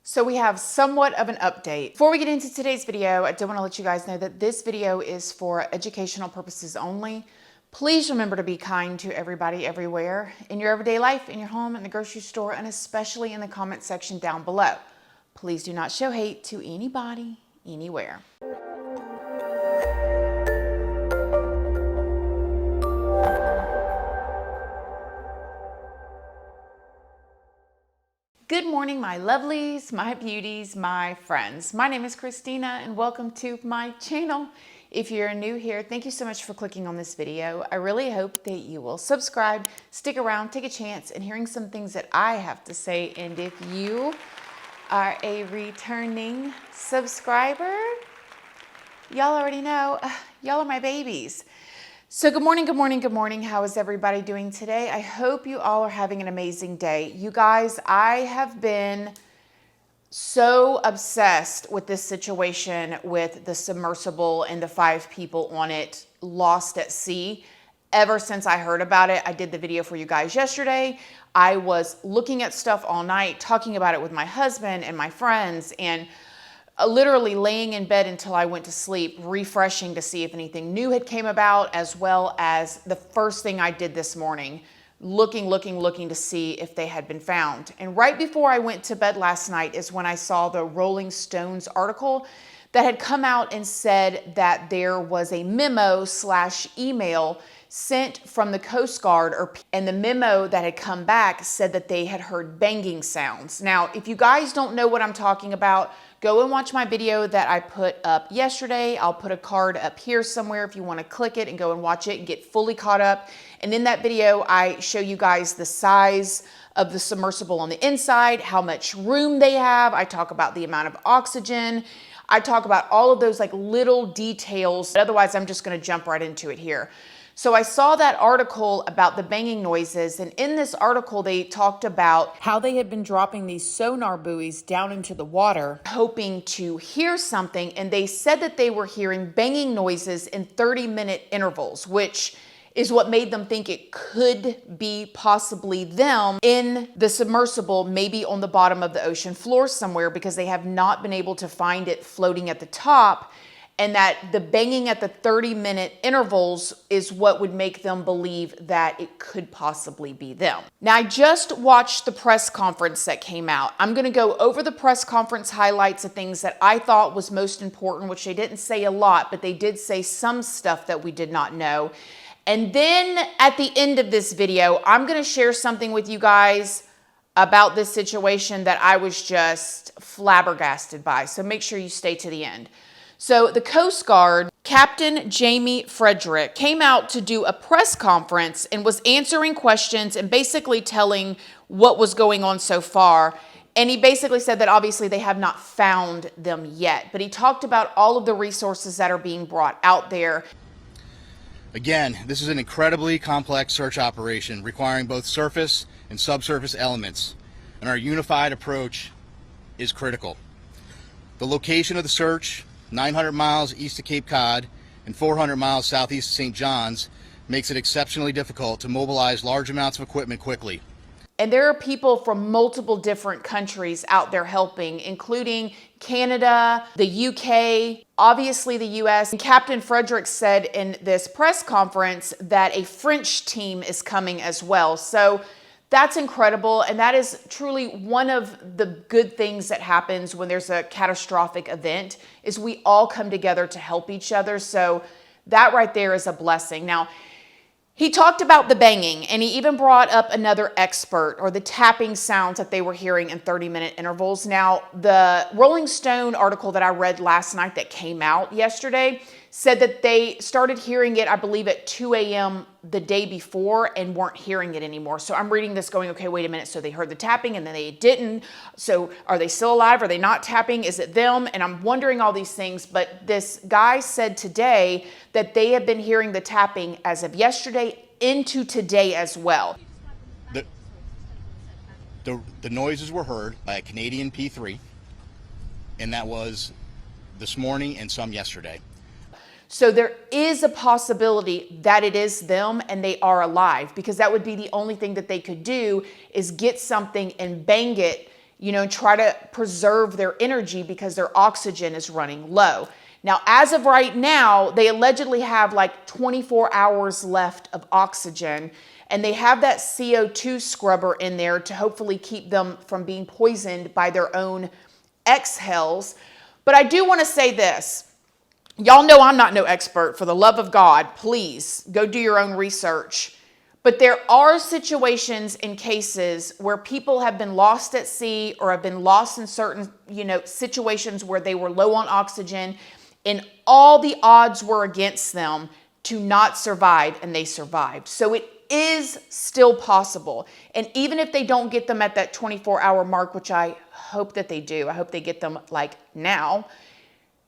So we have somewhat of an update. Before we get into today's video, I do want to let you guys know that this video is for educational purposes only. Please remember to be kind to everybody everywhere in your everyday life, in your home, in the grocery store, and especially in the comment section down below. Please do not show hate to anybody, anywhere. Good morning, my lovelies, my beauties, my friends. My name is Christina and welcome to my channel. If you're new here, thank you so much for clicking on this video. I really hope that you will subscribe, stick around, take a chance in hearing some things that I have to say. And if you are a returning subscriber, y'all already know, y'all are my babies. So good morning, good morning, good morning. How is everybody doing today? I hope you all are having an amazing day. You guys, I have been so obsessed with this situation with the submersible and the 5 people on it lost at sea ever since I heard about it. I did the video for you guys yesterday. I was looking at stuff all night, talking about it with my husband and my friends, and literally laying in bed until I went to sleep, refreshing to see if anything new had came about, as well as the first thing I did this morning, looking to see if they had been found. And right before I went to bed last night is when I saw the Rolling Stones article that had come out and said that there was a memo/email sent from the Coast Guard, and the memo that had come back said that they had heard banging sounds. Now, if you guys don't know what I'm talking about, go and watch my video that I put up yesterday. I'll put a card up here somewhere if you want to click it and go and watch it and get fully caught up. And in that video, I show you guys the size of the submersible on the inside, how much room they have. I talk about the amount of oxygen. I talk about all of those like little details. Otherwise, I'm just going to jump right into it here. So I saw that article about the banging noises, and in this article they talked about how they had been dropping these sonar buoys down into the water hoping to hear something, and they said that they were hearing banging noises in 30-minute intervals, which is what made them think it could be possibly them in the submersible, maybe on the bottom of the ocean floor somewhere, because they have not been able to find it floating at the top. And that the banging at the 30-minute intervals is what would make them believe that it could possibly be them. Now, I just watched the press conference that came out. I'm going to go over the press conference highlights of things that I thought was most important, which they didn't say a lot, but they did say some stuff that we did not know. And then at the end of this video, I'm going to share something with you guys about this situation that I was just flabbergasted by. So make sure you stay to the end. So the Coast Guard, Captain Jamie Frederick, came out to do a press conference and was answering questions and basically telling what was going on so far. And he basically said that obviously they have not found them yet, but he talked about all of the resources that are being brought out there. Again, this is an incredibly complex search operation requiring both surface and subsurface elements, and our unified approach is critical. The location of the search, 900 miles east of Cape Cod and 400 miles southeast of St. John's, makes it exceptionally difficult to mobilize large amounts of equipment quickly. And there are people from multiple different countries out there helping, including Canada, the UK, obviously the US. And Captain Frederick said in this press conference that a French team is coming as well. So that's incredible, and that is truly one of the good things that happens when there's a catastrophic event, is we all come together to help each other. So that right there is a blessing. Now, he talked about the banging, and he even brought up another expert, or the tapping sounds that they were hearing in 30-minute intervals. Now, the Rolling Stone article that I read last night that came out yesterday said that they started hearing it, I believe, at 2 a.m. the day before and weren't hearing it anymore. So I'm reading this going, okay, wait a minute. So they heard the tapping and then they didn't. So are they still alive? Are they not tapping? Is it them? And I'm wondering all these things. But this guy said today that they have been hearing the tapping as of yesterday into today as well. The noises were heard by a Canadian P3, and that was this morning and some yesterday. So there is a possibility that it is them and they are alive, because that would be the only thing that they could do, is get something and bang it and try to preserve their energy because their oxygen is running low. Now, as of right now, they allegedly have like 24 hours left of oxygen, and they have that CO2 scrubber in there to hopefully keep them from being poisoned by their own exhales. But I do want to say this. Y'all know I'm not no expert. For the love of God, please go do your own research. But there are situations and cases where people have been lost at sea or have been lost in certain, situations where they were low on oxygen and all the odds were against them to not survive, and they survived. So it is still possible. And even if they don't get them at that 24-hour mark, which I hope that they do, I hope they get them like now,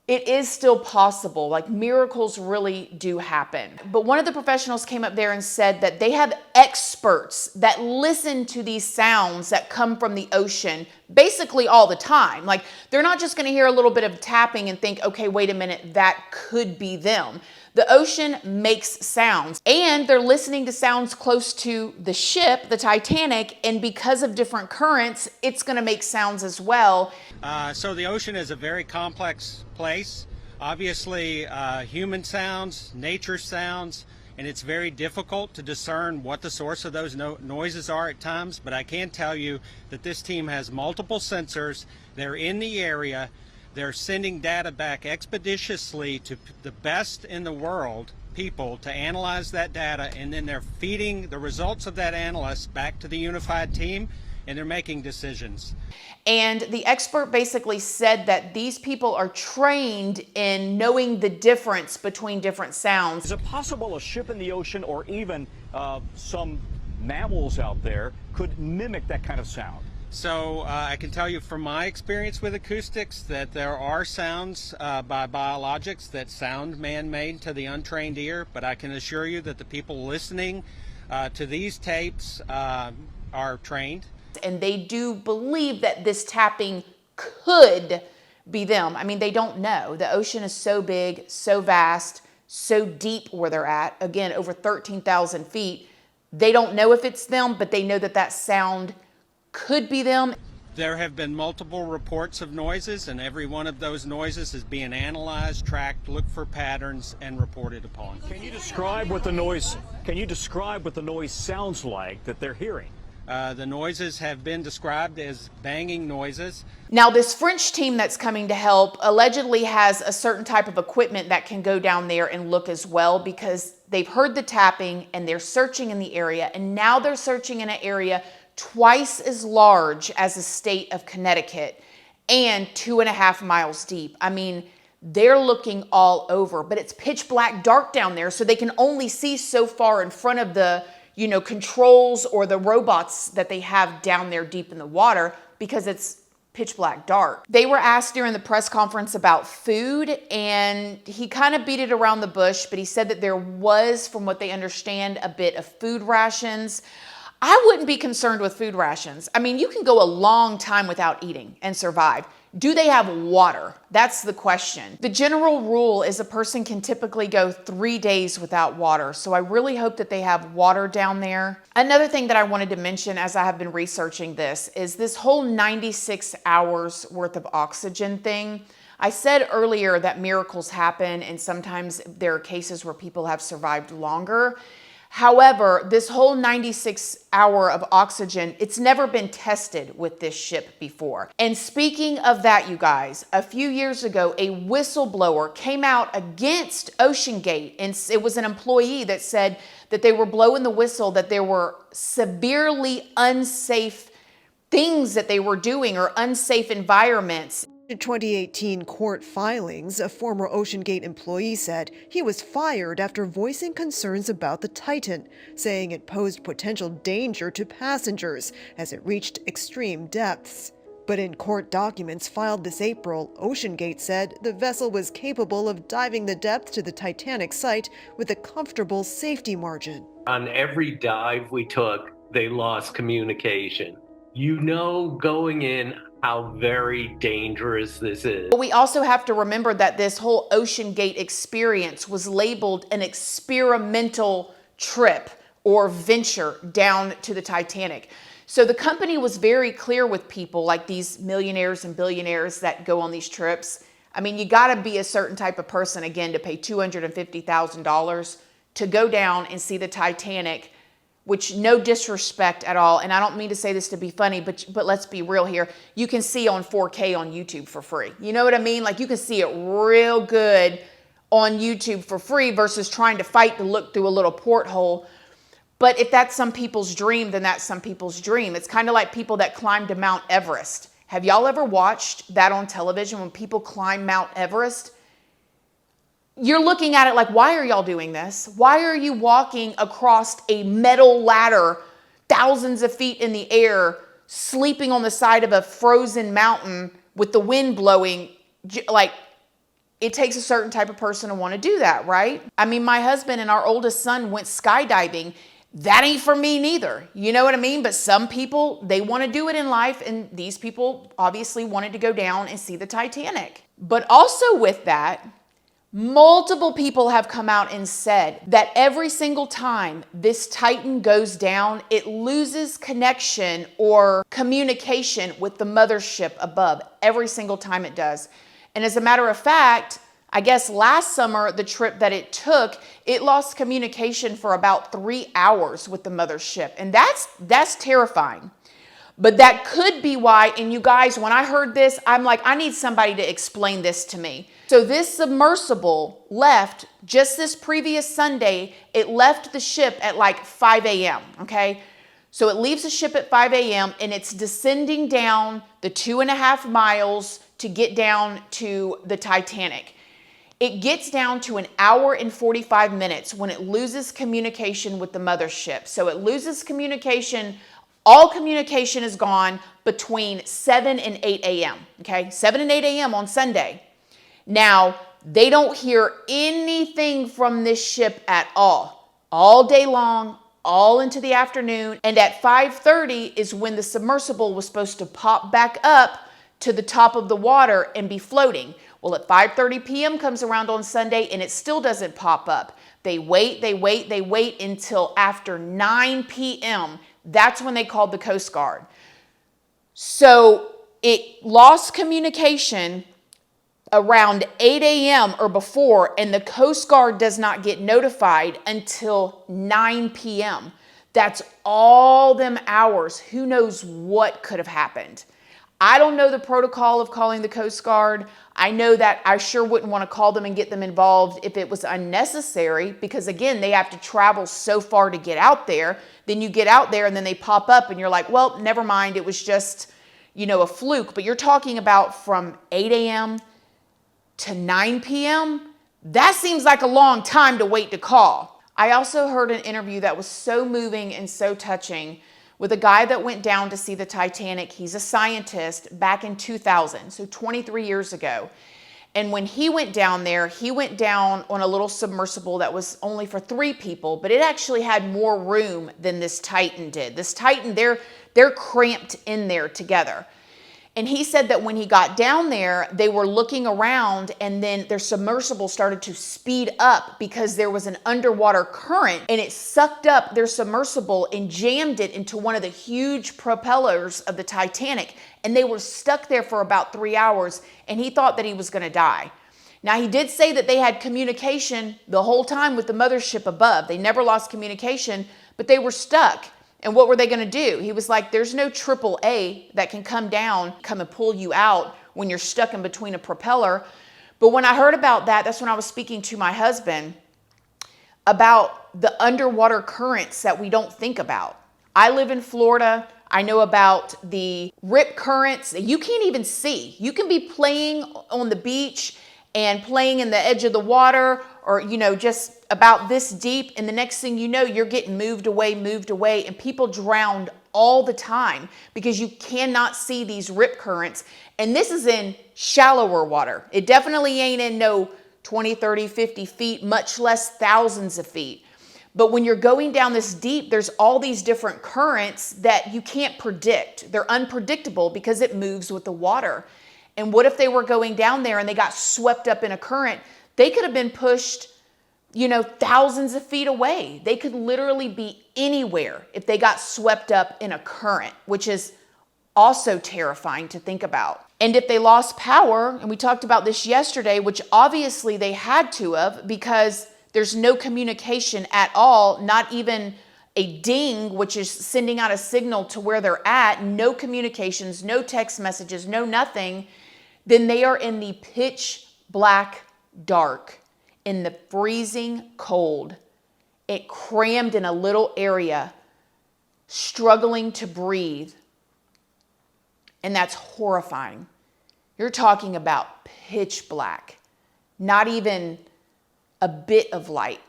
it is still possible. Like, miracles really do happen. But one of the professionals came up there and said that they have experts that listen to these sounds that come from the ocean basically all the time. Like, they're not just going to hear a little bit of tapping and think, okay, wait a minute, that could be them. The ocean makes sounds, and they're listening to sounds close to the ship, the Titanic, and because of different currents, it's going to make sounds as well. So the ocean is a very complex place. Obviously, human sounds, nature sounds, and it's very difficult to discern what the source of those noises are at times. But I can tell you that this team has multiple sensors. They're in the area. They're sending data back expeditiously to the best in the world people to analyze that data, and then they're feeding the results of that analysis back to the unified team, and they're making decisions. And the expert basically said that these people are trained in knowing the difference between different sounds. Is it possible a ship in the ocean or even some mammals out there could mimic that kind of sound? So I can tell you from my experience with acoustics that there are sounds by biologics that sound man-made to the untrained ear, but I can assure you that the people listening to these tapes are trained. And they do believe that this tapping could be them. I mean, they don't know. The ocean is so big, so vast, so deep where they're at. Again, over 13,000 feet. They don't know if it's them, but they know that that sound could be them. There have been multiple reports of noises, and every one of those noises is being analyzed, tracked, looked for patterns, and reported upon. Can you describe what the noise sounds like that they're hearing? The noises have been described as banging noises. Now, this French team that's coming to help allegedly has a certain type of equipment that can go down there and look as well, because they've heard the tapping and they're searching in the area, and now they're searching in an area twice as large as the state of Connecticut and 2.5 miles deep. I mean, they're looking all over, but it's pitch black dark down there, so they can only see so far in front of the controls or the robots that they have down there deep in the water, because it's pitch black dark. They were asked during the press conference about food, and he kind of beat it around the bush, but he said that there was, from what they understand, a bit of food rations. I wouldn't be concerned with food rations. I mean, you can go a long time without eating and survive. Do they have water? That's the question. The general rule is a person can typically go 3 days without water. So I really hope that they have water down there. Another thing that I wanted to mention as I have been researching this is this whole 96 hours worth of oxygen thing. I said earlier that miracles happen, and sometimes there are cases where people have survived longer. However, this whole 96-hour of oxygen, it's never been tested with this ship before. And speaking of that, you guys, a few years ago, a whistleblower came out against OceanGate, and it was an employee that said that they were blowing the whistle, that there were severely unsafe things that they were doing or unsafe environments. In 2018 court filings, a former OceanGate employee said he was fired after voicing concerns about the Titan, saying it posed potential danger to passengers as it reached extreme depths. But in court documents filed this April, OceanGate said the vessel was capable of diving the depth to the Titanic site with a comfortable safety margin. On every dive we took, they lost communication. Going in, how very dangerous this is. But we also have to remember that this whole OceanGate experience was labeled an experimental trip or venture down to the Titanic. So the company was very clear with people like these millionaires and billionaires that go on these trips. I mean, you got to be a certain type of person, again, to pay $250,000 to go down and see the Titanic, which, no disrespect at all, and I don't mean to say this to be funny, but let's be real here. You can see on 4K on YouTube for free. You know what I mean? Like, you can see it real good on YouTube for free versus trying to fight to look through a little porthole. But if that's some people's dream, then that's some people's dream. It's kind of like people that climb to Mount Everest. Have y'all ever watched that on television when people climb Mount Everest? You're looking at it like, why are y'all doing this? Why are you walking across a metal ladder thousands of feet in the air, sleeping on the side of a frozen mountain with the wind blowing? Like, it takes a certain type of person to want to do that, right? I mean, my husband and our oldest son went skydiving. That ain't for me neither. You know what I mean? But some people, they want to do it in life. And these people obviously wanted to go down and see the Titanic. But also with that, multiple people have come out and said that every single time this Titan goes down, it loses connection or communication with the mothership above. Every single time it does. And as a matter of fact, I guess last summer, the trip that it took, it lost communication for about 3 hours with the mothership. And that's terrifying. But that could be why, and you guys, when I heard this, I'm like, I need somebody to explain this to me. So this submersible left just this previous Sunday, it left the ship at like 5 a.m., okay? So it leaves the ship at 5 a.m. and it's descending down the 2.5 miles to get down to the Titanic. It gets down to 1 hour and 45 minutes when it loses communication with the mothership. So it loses communication. All communication is gone between 7 and 8 a.m., okay? 7 and 8 a.m. on Sunday. Now, they don't hear anything from this ship at all day long, all into the afternoon. And at 5:30 is when the submersible was supposed to pop back up to the top of the water and be floating. Well, at 5:30 p.m. comes around on Sunday and it still doesn't pop up. They wait until after 9 p.m. That's when they called the Coast Guard. So it lost communication around 8 a.m. or before, and the Coast Guard does not get notified until 9 p.m. That's all them hours. Who knows what could have happened? I don't know the protocol of calling the Coast Guard. I know that I sure wouldn't want to call them and get them involved if it was unnecessary, because again, they have to travel so far to get out there. Then you get out there and then they pop up and you're like, well, never mind. It was just, a fluke. But you're talking about from 8 a.m. to 9 p.m. That seems like a long time to wait to call. I also heard an interview that was so moving and so touching with a guy that went down to see the Titanic. He's a scientist back in 2000, so 23 years ago. And when he went down there, he went down on a little submersible that was only for 3 people, but it actually had more room than this Titan did. This Titan, they're cramped in there together. And he said that when he got down there, they were looking around and then their submersible started to speed up because there was an underwater current and it sucked up their submersible and jammed it into one of the huge propellers of the Titanic. And they were stuck there for about 3 hours and he thought that he was going to die. Now, he did say that they had communication the whole time with the mothership above. They never lost communication, but they were stuck. And what were they going to do? He was like, there's no AAA that can come down, come and pull you out when you're stuck in between a propeller. But when I heard about that, that's when I was speaking to my husband about the underwater currents that we don't think about. I live in Florida. I know about the rip currents that you can't even see. You can be playing on the beach and playing in the edge of the water or, just about this deep. And the next thing you know, you're getting moved away. And people drowned all the time because you cannot see these rip currents. And this is in shallower water. It definitely ain't in no 20, 30, 50 feet, much less thousands of feet. But when you're going down this deep, there's all these different currents that you can't predict. They're unpredictable because it moves with the water. And what if they were going down there and they got swept up in a current? They could have been pushed thousands of feet away. They could literally be anywhere if they got swept up in a current, which is also terrifying to think about. And if they lost power, and we talked about this yesterday, which obviously they had to have because there's no communication at all, not even a ding, which is sending out a signal to where they're at, no communications, no text messages, no nothing, then they are in the pitch black dark, in the freezing cold, it crammed in a little area, struggling to breathe. And that's horrifying. You're talking about pitch black, not even a bit of light,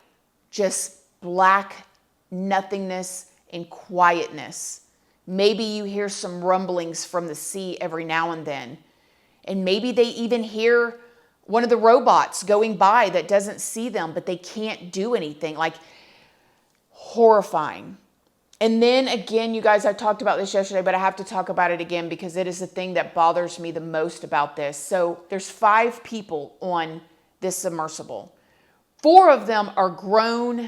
just black nothingness and quietness. Maybe you hear some rumblings from the sea every now and then. And maybe they even hear one of the robots going by that doesn't see them, but they can't do anything. Like, horrifying. And then again, you guys, I talked about this yesterday, but I have to talk about it again because it is the thing that bothers me the most about this. So there's 5 people on this submersible. 4 of them are grown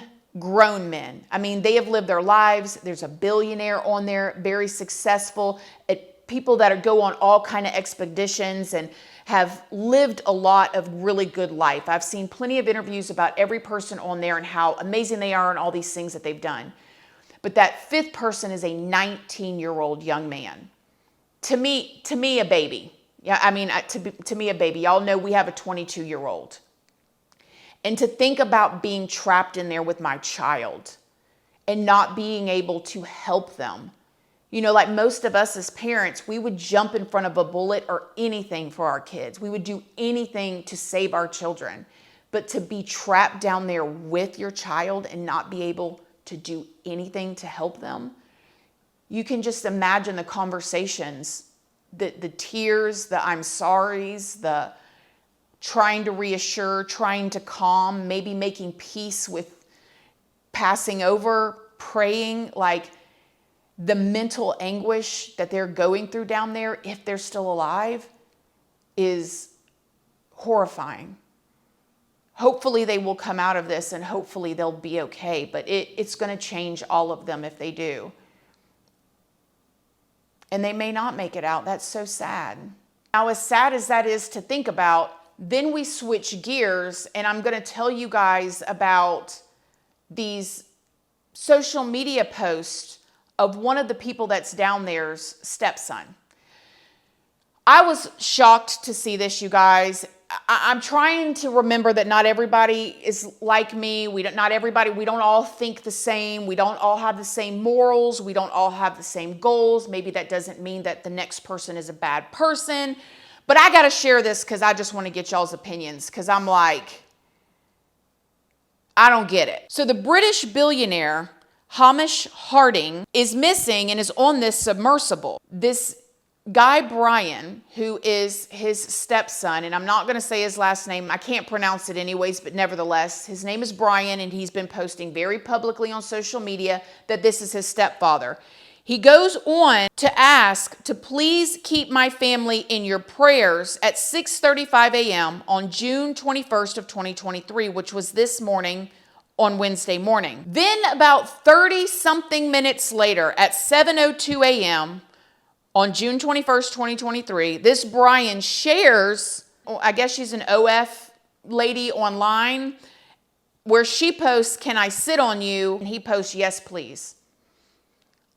men. I mean, they have lived their lives. There's a billionaire on there, very successful, people that go on all kind of expeditions and have lived a lot of really good life. I've seen plenty of interviews about every person on there and how amazing they are and all these things that they've done. But that 5th person is a 19-year-old young man. To me, a baby. Yeah, I mean, to me, a baby. Y'all know we have a 22-year-old. And to think about being trapped in there with my child and not being able to help them. Like most of us as parents, we would jump in front of a bullet or anything for our kids. We would do anything to save our children. But to be trapped down there with your child and not be able to do anything to help them, you can just imagine the conversations, the tears, the I'm sorries, the trying to reassure, trying to calm, maybe making peace with passing over, praying, like the mental anguish that they're going through down there, if they're still alive, is horrifying. Hopefully they will come out of this and hopefully they'll be okay, but it's going to change all of them if they do. And they may not make it out. That's so sad. Now, as sad as that is to think about, then we switch gears and I'm going to tell you guys about these social media posts of one of the people that's down there's stepson. I was shocked to see this, you guys. I'm trying to remember that not everybody is like me. We don't all think the same. We don't all have the same morals. We don't all have the same goals. Maybe that doesn't mean that the next person is a bad person. But I got to share this because I just want to get y'all's opinions because I'm like, I don't get it. So the British billionaire Hamish Harding is missing and is on this submersible. This guy, Brian, who is his stepson, and I'm not going to say his last name. I can't pronounce it anyways, but nevertheless, his name is Brian, and he's been posting very publicly on social media that this is his stepfather. He goes on to ask to please keep my family in your prayers at 6:35 a.m. on June 21st of 2023, which was this morning on Wednesday morning. Then about 30 something minutes later at 7:02 a.m. on June 21st, 2023, this Brian shares, I guess she's an OF lady online, where she posts, "Can I sit on you?" And he posts, "Yes, please."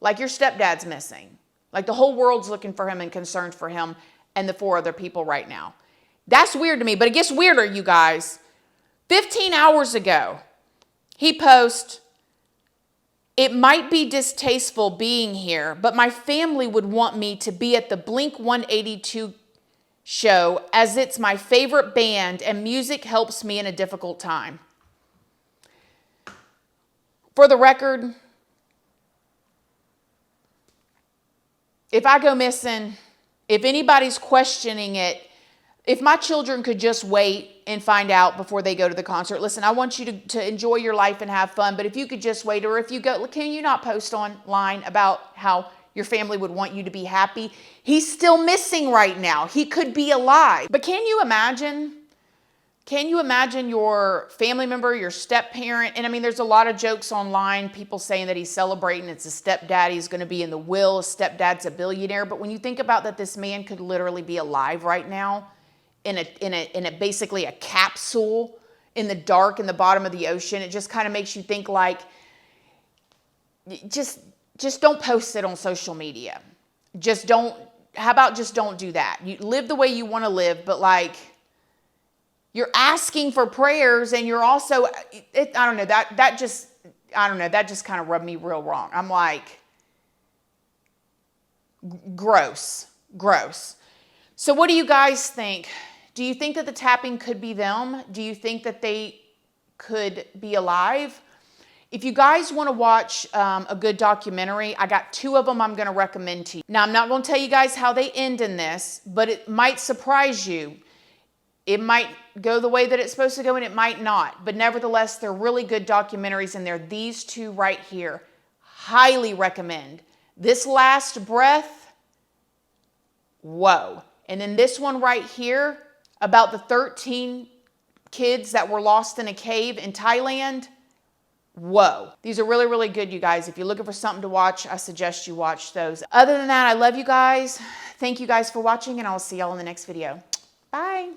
Like your stepdad's missing. Like the whole world's looking for him and concerned for him and the 4 other people right now. That's weird to me, but it gets weirder, you guys. 15 hours ago, he posts, "It might be distasteful being here, but my family would want me to be at the Blink 182 show as it's my favorite band and music helps me in a difficult time." For the record, if I go missing, if anybody's questioning it, if my children could just wait and find out before they go to the concert, listen, I want you to enjoy your life and have fun, but if you could just wait, or if you go, can you not post online about how your family would want you to be happy? He's still missing right now. He could be alive. But can you imagine Can you imagine your family member, your step parent? And I mean, there's a lot of jokes online, people saying that he's celebrating, it's a stepdad, he's going to be in the will, stepdad's a billionaire. But when you think about that, this man could literally be alive right now in a basically a capsule in the dark in the bottom of the ocean, it just kind of makes you think like, just don't post it on social media. Just don't, how about just don't do that? You live the way you want to live, but like, you're asking for prayers and you're also, I don't know, that just kind of rubbed me real wrong. I'm like, gross. So what do you guys think? Do you think that the tapping could be them? Do you think that they could be alive? If you guys want to watch a good documentary, I got 2 of them I'm going to recommend to you. Now, I'm not going to tell you guys how they end in this, but it might surprise you. It might go the way that it's supposed to go and it might not. But nevertheless, they're really good documentaries and they're these 2 right here. Highly recommend. This Last Breath, whoa. And then this one right here about the 13 kids that were lost in a cave in Thailand. Whoa. These are really, really good, you guys. If you're looking for something to watch, I suggest you watch those. Other than that, I love you guys. Thank you guys for watching and I'll see y'all in the next video. Bye.